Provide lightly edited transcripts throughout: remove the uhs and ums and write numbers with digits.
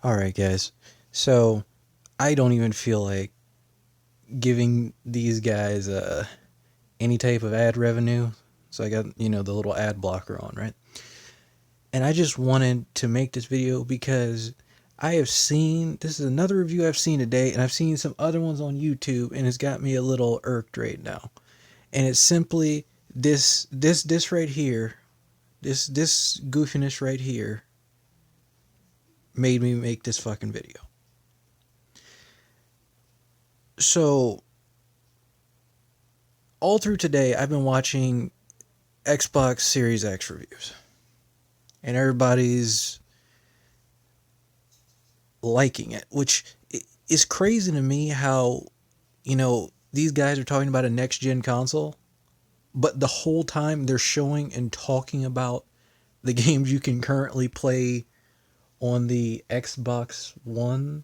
Alright, guys. So, I don't even feel like giving these guys any type of ad revenue. So, I got, the little ad blocker on, right? And I just wanted to make this video because I have seen, this is another review I've seen today, and I've seen some other ones on YouTube, and it's got me a little irked right now. And it's simply this right here, this goofiness right here made me make this fucking video. So all through today, I've been watching Xbox Series X reviews, and everybody's liking it, which is crazy to me. How these guys are talking about a next gen console, but the whole time they're showing and talking about the games you can currently play on the Xbox One.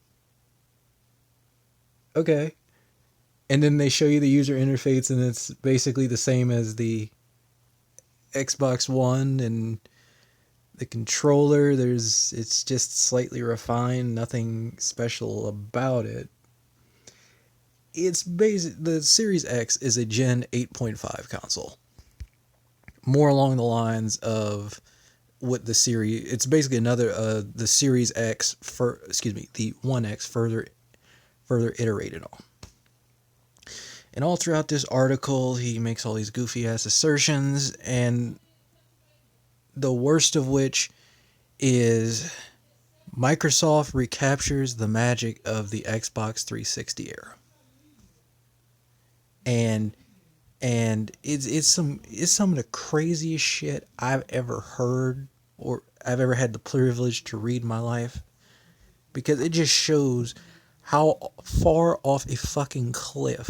Okay. And then they show you the user interface, and it's basically the same as the Xbox One, and the controller, it's just slightly refined, nothing special about it. It's basic. The Series X is a Gen 8.5 console, more along the lines of what the series. It's basically another the Series X for the One X further iterated on. And all throughout this article, he makes all these goofy ass assertions, and the worst of which is Microsoft recaptures the magic of the Xbox 360 era. And it's some of the craziest shit I've ever heard or I've ever had the privilege to read in my life, because it just shows how far off a fucking cliff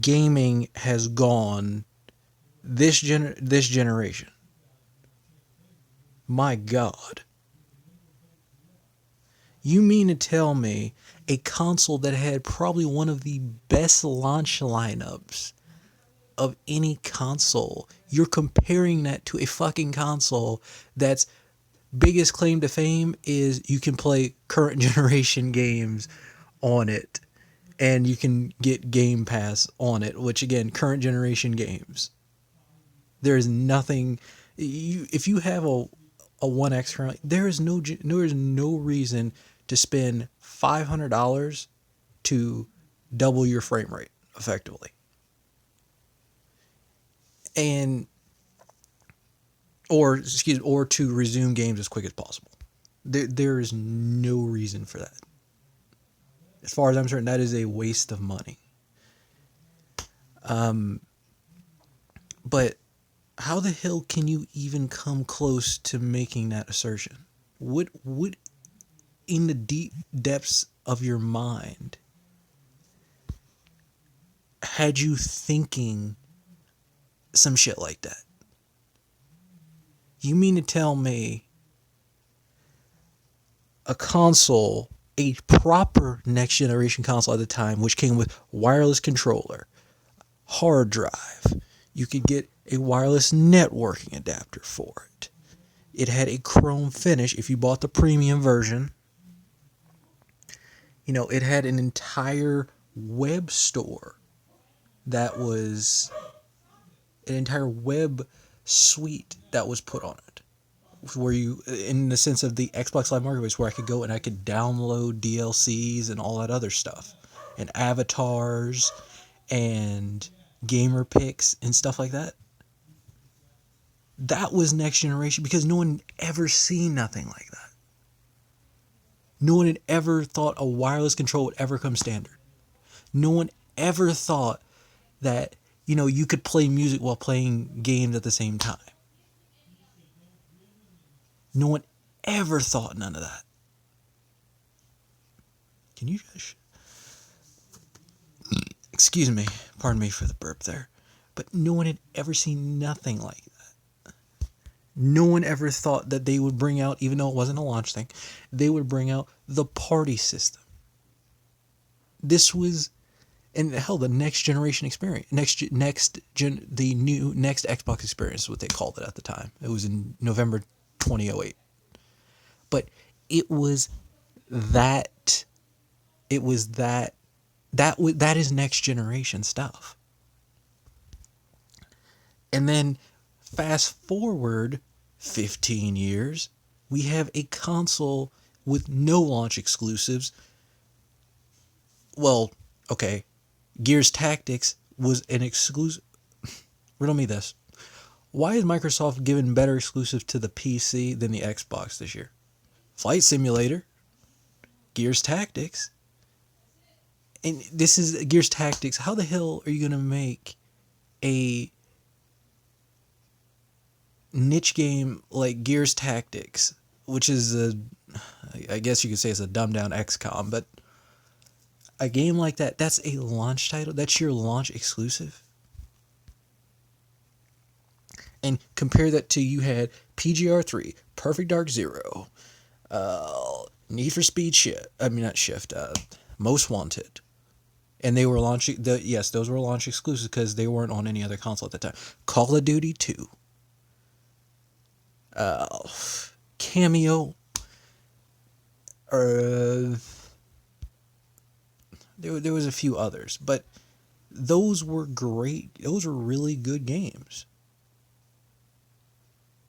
gaming has gone this generation. My god. You mean to tell me a console that had probably one of the best launch lineups of any console, you're comparing that to a fucking console that's biggest claim to fame is you can play current generation games on it, and you can get Game Pass on it, which again, current generation games. There is nothing if you have a 1X currently, there is no reason to spend $500 to double your frame rate effectively. And or to resume games as quick as possible. There is no reason for that. As far as I'm concerned, that is a waste of money. But how the hell can you even come close to making that assertion? What in the deep depths of your mind had you thinking some shit like that? You mean to tell me a console, a proper next generation console at the time, which came with wireless controller, hard drive, you could get a wireless networking adapter for it. It had a chrome finish if you bought the premium version. It had an entire web store that was an entire web suite that was put on it, where you, in the sense of the Xbox Live Marketplace, where I could go and I could download DLCs and all that other stuff, and avatars and gamer picks and stuff like that. That was next generation, because no one ever seen nothing like that. No one had ever thought a wireless control would ever come standard. No one ever thought that, you could play music while playing games at the same time. No one ever thought none of that. Can you just... Excuse me. Pardon me for the burp there. But no one had ever seen nothing like that. No one ever thought that they would bring out, even though it wasn't a launch thing, they would bring out the party system. This was, and hell, the next generation experience, the new next Xbox experience is what they called it at the time. It was in November 2008. But it was that it was that is next generation stuff. And then fast forward 15 years, we have a console with no launch exclusives. Well, okay, Gears Tactics was an exclusive. Riddle me this. Why is Microsoft giving better exclusive to the PC than the Xbox this year? Flight Simulator, Gears Tactics, and this is Gears Tactics. How the hell are you going to make a niche game like Gears Tactics, which is I guess you could say it's a dumbed down XCOM, but a game like that, that's a launch title. That's your launch exclusive. And compare that to you had PGR3, Perfect Dark Zero, Need for Speed Shift. I mean not Shift. Most Wanted, and they were launching. Yes, those were launch exclusives because they weren't on any other console at the time. Call of Duty 2, Cameo, there was a few others, but those were great. Those were really good games.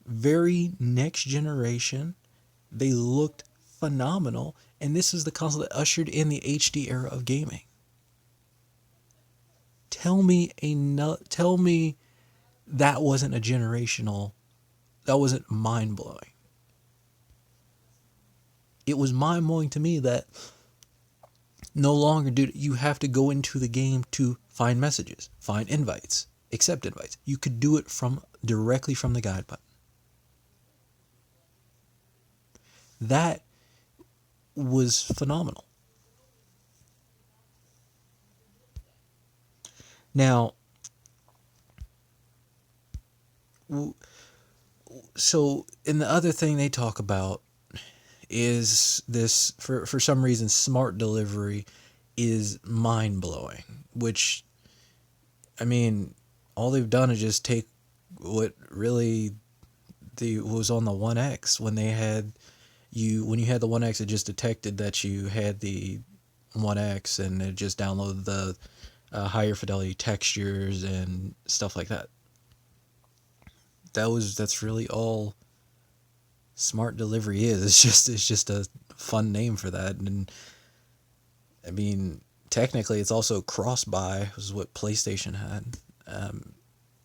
Very next generation. They looked phenomenal, and this is the console that ushered in the HD era of gaming. Tell me that wasn't a generational, that wasn't mind blowing. It was mind blowing to me that no longer do you have to go into the game to find messages, find invites, accept invites. You could do it directly from the guide button. That was phenomenal. Now, so and the other thing they talk about is this, for some reason smart delivery is mind blowing, which, I mean, all they've done is just take what really was on the One X when they had when you had the One X, it just detected that you had the One X, and it just downloaded the higher fidelity textures and stuff like that. That's really all smart delivery is. It's just a fun name for that. And I mean, technically, it's also cross buy, which is what PlayStation had.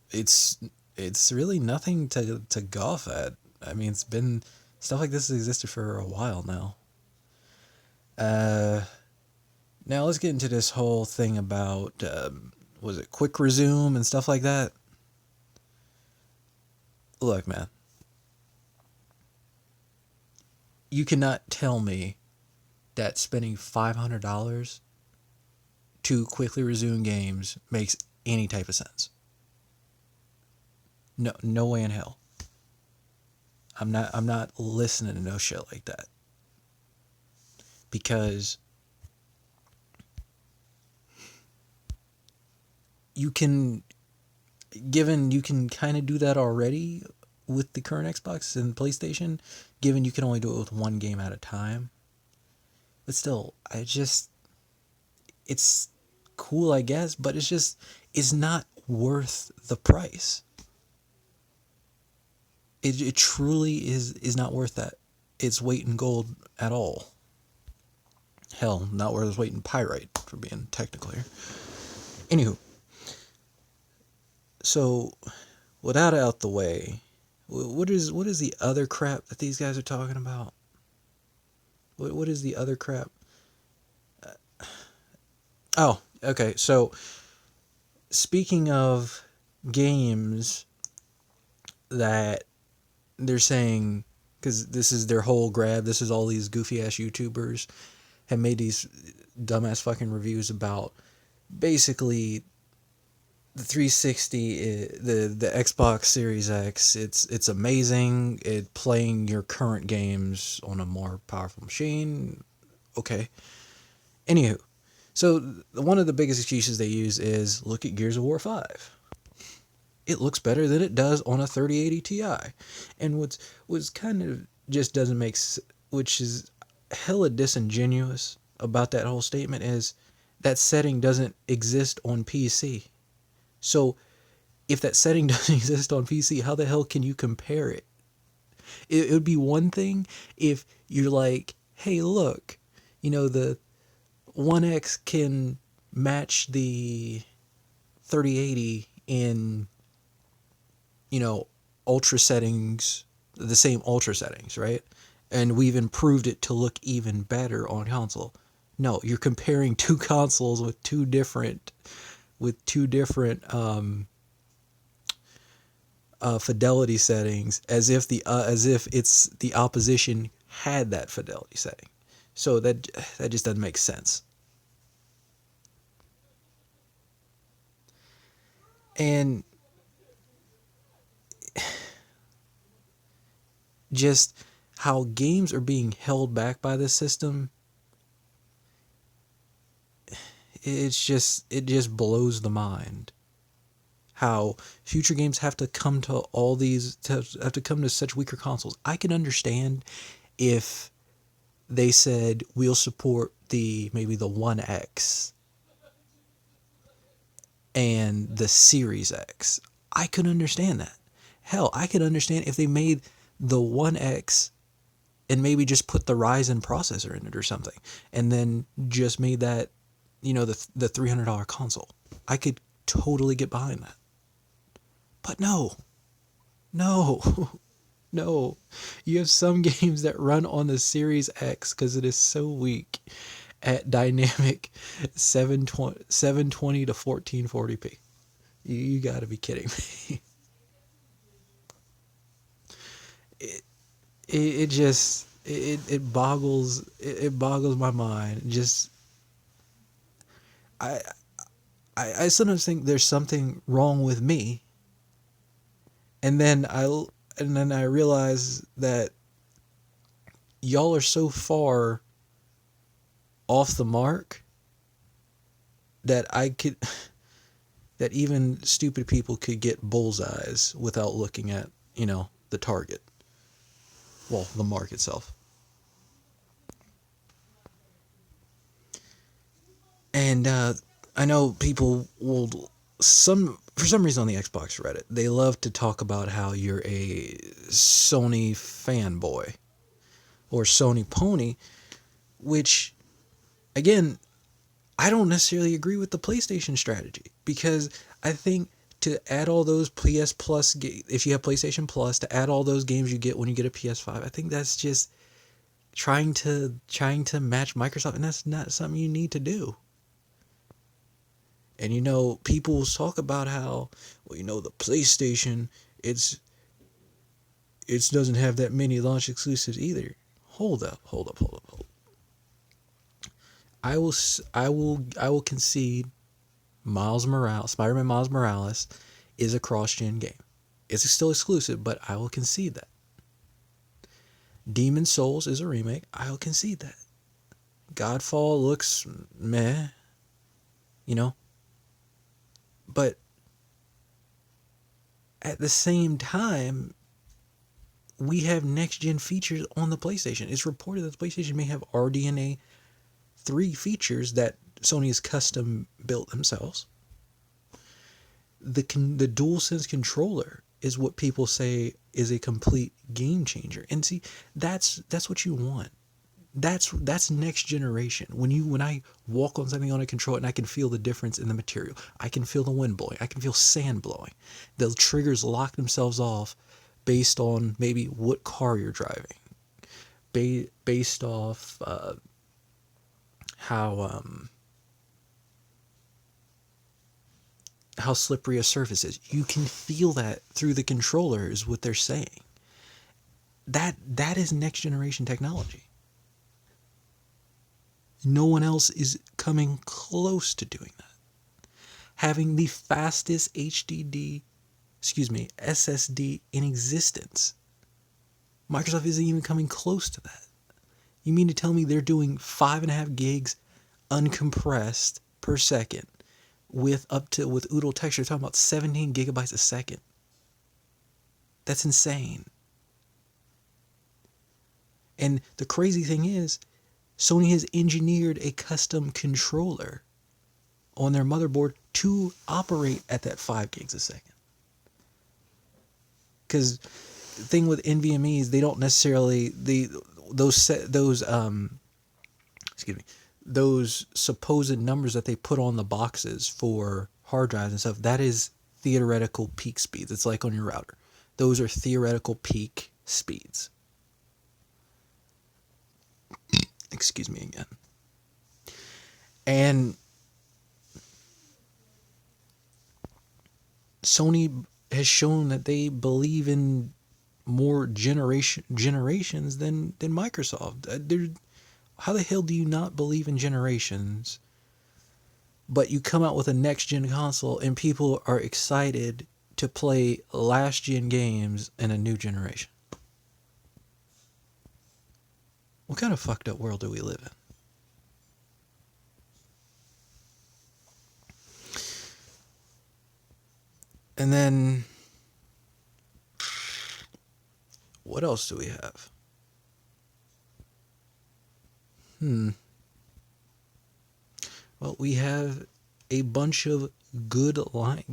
It's it's really nothing to golf at. I mean, it's been stuff like this has existed for a while now. Now let's get into this whole thing about was it quick resume and stuff like that. Look, man, you cannot tell me that spending $500 to quickly resume games makes any type of sense. No, no way in hell. I'm not listening to no shit like that. Because you can you can kind of do that already with the current Xbox and PlayStation, given you can only do it with one game at a time. But still, it's cool, I guess, but it's not worth the price. It truly is not worth that. Its weight in gold at all. Hell, not worth its weight in pyrite, for being technical here. Anywho, so without it out the way, what is the other crap that these guys are talking about? What is the other crap? Oh, okay. So speaking of games that they're saying, because this is their whole grab, this is all these goofy ass YouTubers have made these dumbass fucking reviews about basically the 360, the Xbox Series X. It's amazing at playing your current games on a more powerful machine. Okay. Anywho, so one of the biggest excuses they use is look at Gears of War 5. It looks better than it does on a 3080 Ti. And what's kind of just doesn't make, which is hella disingenuous about that whole statement is that setting doesn't exist on PC. So if that setting doesn't exist on PC, how the hell can you compare it? It would be one thing if you're like, hey, look, the One X can match the 3080 in, ultra settings, the same ultra settings, right? And we've improved it to look even better on console. No, you're comparing two consoles with two different fidelity settings, as if it's the opposition had that fidelity setting. So that just doesn't make sense. And just how games are being held back by this system, it just blows the mind. How future games have to come to have to come to such weaker consoles. I can understand if they said we'll support maybe the One X and the Series X. I could understand that. Hell, I could understand if they made the One X and maybe just put the Ryzen processor in it or something, and then just made that, the $300 console. I could totally get behind that. But no, no, no. You have some games that run on the Series X because it is so weak at dynamic 720 to 1440p. You got to be kidding me. It just it boggles my mind. Just I I sometimes think there's something wrong with me, and then I realize that y'all are so far off the mark that I could that even stupid people could get bullseyes without looking at, the target. Well, the mark itself. And I know people will some for some reason on the Xbox Reddit, they love to talk about how you're a Sony fanboy or Sony pony, which again, I don't necessarily agree with the PlayStation strategy, because I think to add all those PS Plus, if you have PlayStation Plus, to add all those games you get when you get a PS5, I think that's just trying to match Microsoft, and that's not something you need to do. And people talk about how, well, the PlayStation, it's it doesn't have that many launch exclusives either. Hold up, hold up, hold up, hold up. I will concede Spider-Man Miles Morales is a cross-gen game. It's still exclusive, but I will concede that. Demon Souls is a remake. I'll concede that. Godfall looks meh, you know, but at the same time, we have next gen features on the PlayStation. It's reported that the PlayStation may have RDNA 3 features that Sony has custom built themselves. The DualSense controller is what people say is a complete game changer. And see, that's what you want. That's next generation. When I walk on something on a controller and I can feel the difference in the material. I can feel the wind blowing. I can feel sand blowing. The triggers lock themselves off based on maybe what car you're driving. Based off how how slippery a surface is. You can feel that through the controller is what they're saying. That is next generation technology. No one else is coming close to doing that. Having the fastest SSD in existence. Microsoft isn't even coming close to that. You mean to tell me they're doing 5.5 gigs uncompressed per second with Oodle texture, talking about 17 gigabytes a second? That's insane. And the crazy thing is, Sony has engineered a custom controller on their motherboard to operate at that 5 gigs a second. Because the thing with NVMe is they don't necessarily those supposed numbers that they put on the boxes for hard drives and stuff, that is theoretical peak speeds. It's like on your router. Those are theoretical peak speeds. Excuse me again. And Sony has shown that they believe in more generations than Microsoft. How the hell do you not believe in generations, but you come out with a next gen console and people are excited to play last gen games in a new generation? What kind of fucked up world do we live in? And then, what else do we have? Well, we have a bunch of good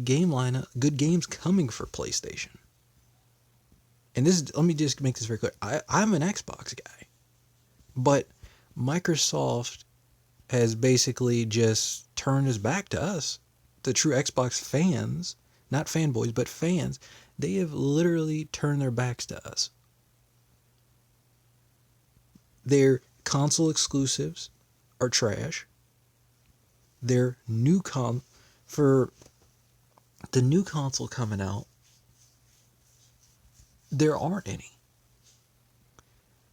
games coming for PlayStation. And let me just make this very clear. I'm an Xbox guy, but Microsoft has basically just turned his back to us, the true Xbox fans, not fanboys, but fans. They have literally turned their backs to us. Their console exclusives are trash. Their for the new console coming out, there aren't any.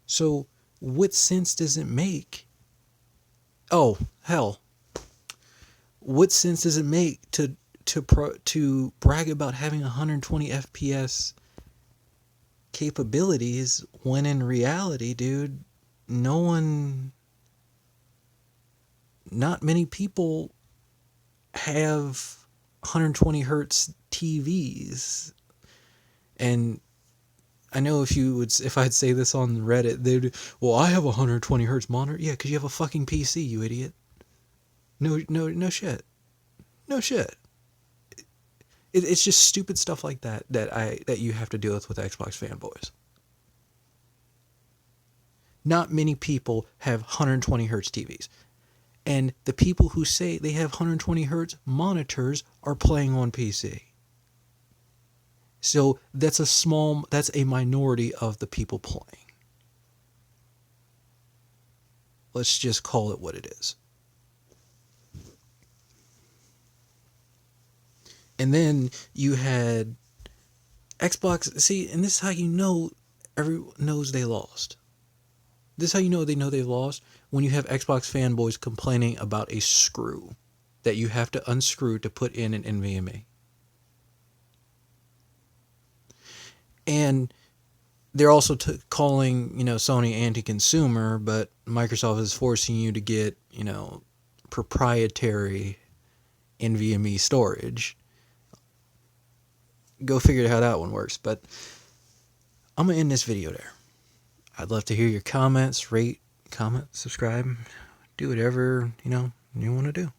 So what sense does it make? Oh, hell. What sense does it make to brag about having 120 FPS capabilities when in reality, dude, not many people have 120 hertz TVs. And I know if I'd say this on Reddit, they'd, well, I have a 120 hertz monitor. Yeah, because you have a fucking PC, you idiot. No shit. No shit. It's just stupid stuff like that you have to deal with Xbox fanboys. Not many people have 120 hertz TVs. And the people who say they have 120 hertz monitors are playing on PC. So that's a minority of the people playing. Let's just call it what it is. And then you had Xbox. See, and this is how you know everyone knows they lost. This is how you know they've lost, when you have Xbox fanboys complaining about a screw that you have to unscrew to put in an NVMe. And they're also calling, Sony anti-consumer, but Microsoft is forcing you to get, proprietary NVMe storage. Go figure how that one works. But I'm going to end this video there. I'd love to hear your comments, rate, comment, subscribe, do whatever, you want to do.